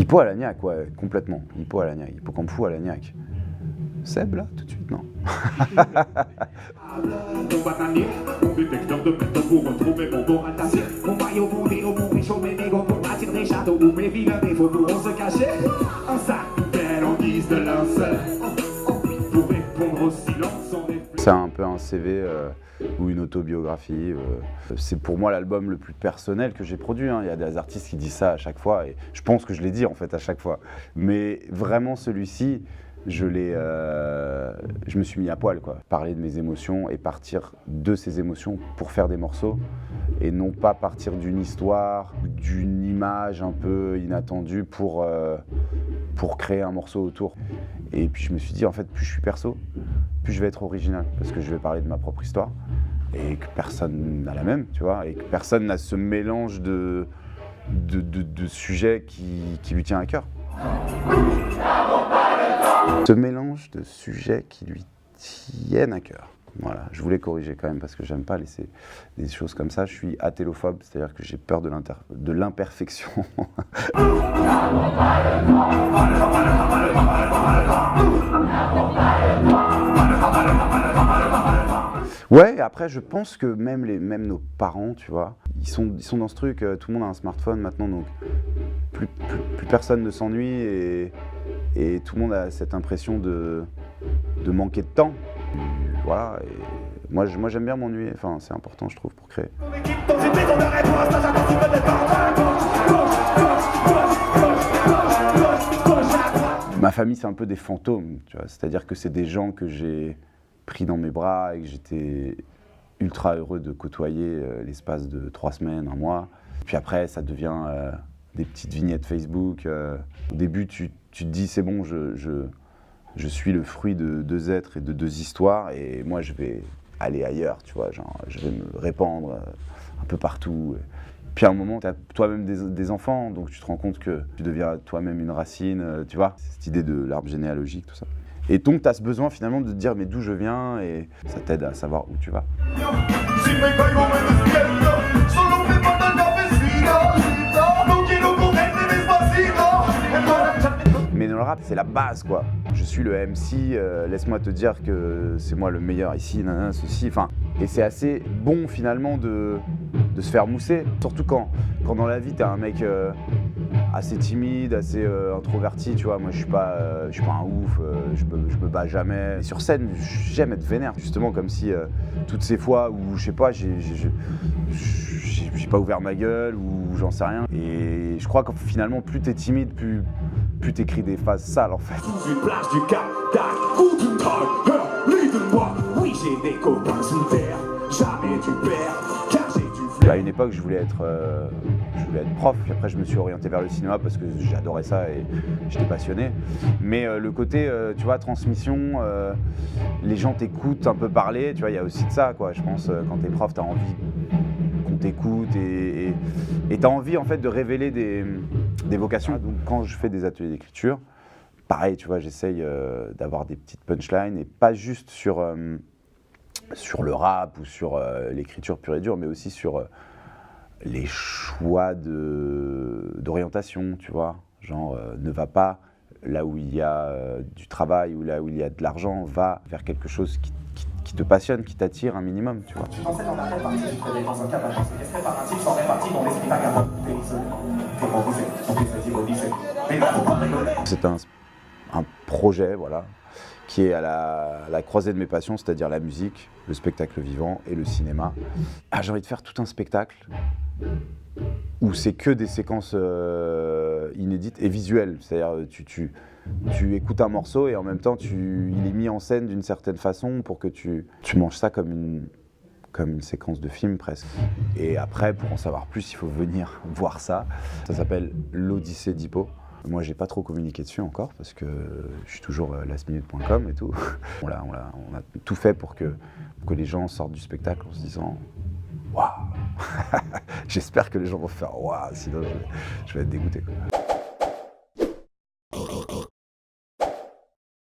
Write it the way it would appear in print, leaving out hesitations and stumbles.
Hippo à l'agnac, ouais, complètement. Hippo à l'agnac, Hippocampus à l'agnac. Seb, là, tout de suite, non. Mon détecteur de métaux pour retrouver mon bon rattaché. Mon maillot, mon déo, mon riche, mes négos pour bâtir des châteaux où mes vilains défauts pourront se cacher. Un sac poubelle en guise de linceul pour répondre au silence en effet. C'est un peu un CV ou une autobiographie. C'est pour moi l'album le plus personnel que j'ai produit. Hein. Il y a des artistes qui disent ça à chaque fois et je pense que je l'ai dit en fait à chaque fois. Mais vraiment celui-ci, je me suis mis à poil, quoi. Parler de mes émotions et partir de ces émotions pour faire des morceaux et non pas partir d'une histoire, d'une image un peu inattendue pour créer un morceau autour. Et puis je me suis dit, en fait, plus je suis perso, plus je vais être original parce que je vais parler de ma propre histoire et que personne n'a la même, tu vois, et que personne n'a ce mélange de sujets qui lui tient à cœur. Ce mélange de sujets qui lui tiennent à cœur. Voilà, je voulais corriger quand même parce que j'aime pas laisser des choses comme ça. Je suis athélophobe, c'est-à-dire que j'ai peur de l'imperfection. Ouais, après je pense que même nos parents, tu vois, ils sont dans ce truc, tout le monde a un smartphone maintenant, donc plus personne ne s'ennuie et tout le monde a cette impression de manquer de temps. Voilà, et moi j'aime bien m'ennuyer, enfin c'est important je trouve pour créer. Ma famille c'est un peu des fantômes, tu vois, c'est-à-dire que c'est des gens que j'ai pris dans mes bras et que j'étais ultra heureux de côtoyer l'espace de 3 semaines, 1 mois. Puis après ça devient des petites vignettes Facebook. Au début tu te dis c'est bon, je suis le fruit de 2 êtres et de 2 histoires et moi je vais aller ailleurs, tu vois, genre je vais me répandre un peu partout. Puis à un moment, tu as toi-même des enfants, donc tu te rends compte que tu deviens toi-même une racine, tu vois, cette idée de l'arbre généalogique, tout ça. Et donc tu as ce besoin finalement de te dire mais d'où je viens et ça t'aide à savoir où tu vas. Mais dans le rap, c'est la base, quoi. Je suis le MC, laisse-moi te dire que c'est moi le meilleur ici, nanana, ceci. Enfin, et c'est assez bon finalement de se faire mousser. Surtout quand dans la vie, t'es un mec assez timide, assez introverti, tu vois. Moi, je suis pas un ouf, je me bats jamais. Et sur scène, j'aime être vénère, justement, comme si toutes ces fois où, je sais pas, j'ai pas ouvert ma gueule ou j'en sais rien. Et je crois que finalement, plus t'es timide, plus t'écris des phases sales en fait. Une plage du Cap d'Agde, Guten Tag, leave-moi. Oui, j'ai des copains sous terre, jamais tu perds, car j'ai du À une époque, je voulais être prof, puis après je me suis orienté vers le cinéma parce que j'adorais ça et j'étais passionné. Mais le côté, tu vois, transmission, les gens t'écoutent un peu parler, tu vois, il y a aussi de ça, quoi. Je pense, quand t'es prof, t'as envie qu'on t'écoute et t'as envie, en fait, de révéler des vocations. Donc quand je fais des ateliers d'écriture, pareil, tu vois, j'essaye d'avoir des petites punchlines et pas juste sur le rap ou sur l'écriture pure et dure, mais aussi sur les choix d'orientation, tu vois. Genre, ne va pas là où il y a du travail ou là où il y a de l'argent, va vers quelque chose qui te passionne, qui t'attire un minimum, tu vois. C'est un projet, voilà, qui est à la croisée de mes passions, c'est-à-dire la musique, le spectacle vivant et le cinéma. Ah, j'ai envie de faire tout un spectacle où c'est que des séquences inédites et visuelles. C'est-à-dire tu écoutes un morceau et en même temps il est mis en scène d'une certaine façon pour que tu manges ça comme une séquence de film presque. Et après, pour en savoir plus, il faut venir voir ça. Ça s'appelle l'Odyssée d'Hippo. Moi, j'ai pas trop communiqué dessus encore parce que je suis toujours lastminute.com et tout. On a tout fait pour que les gens sortent du spectacle en se disant « Waouh !» J'espère que les gens vont faire « Waouh !» sinon je vais être dégoûté, quoi.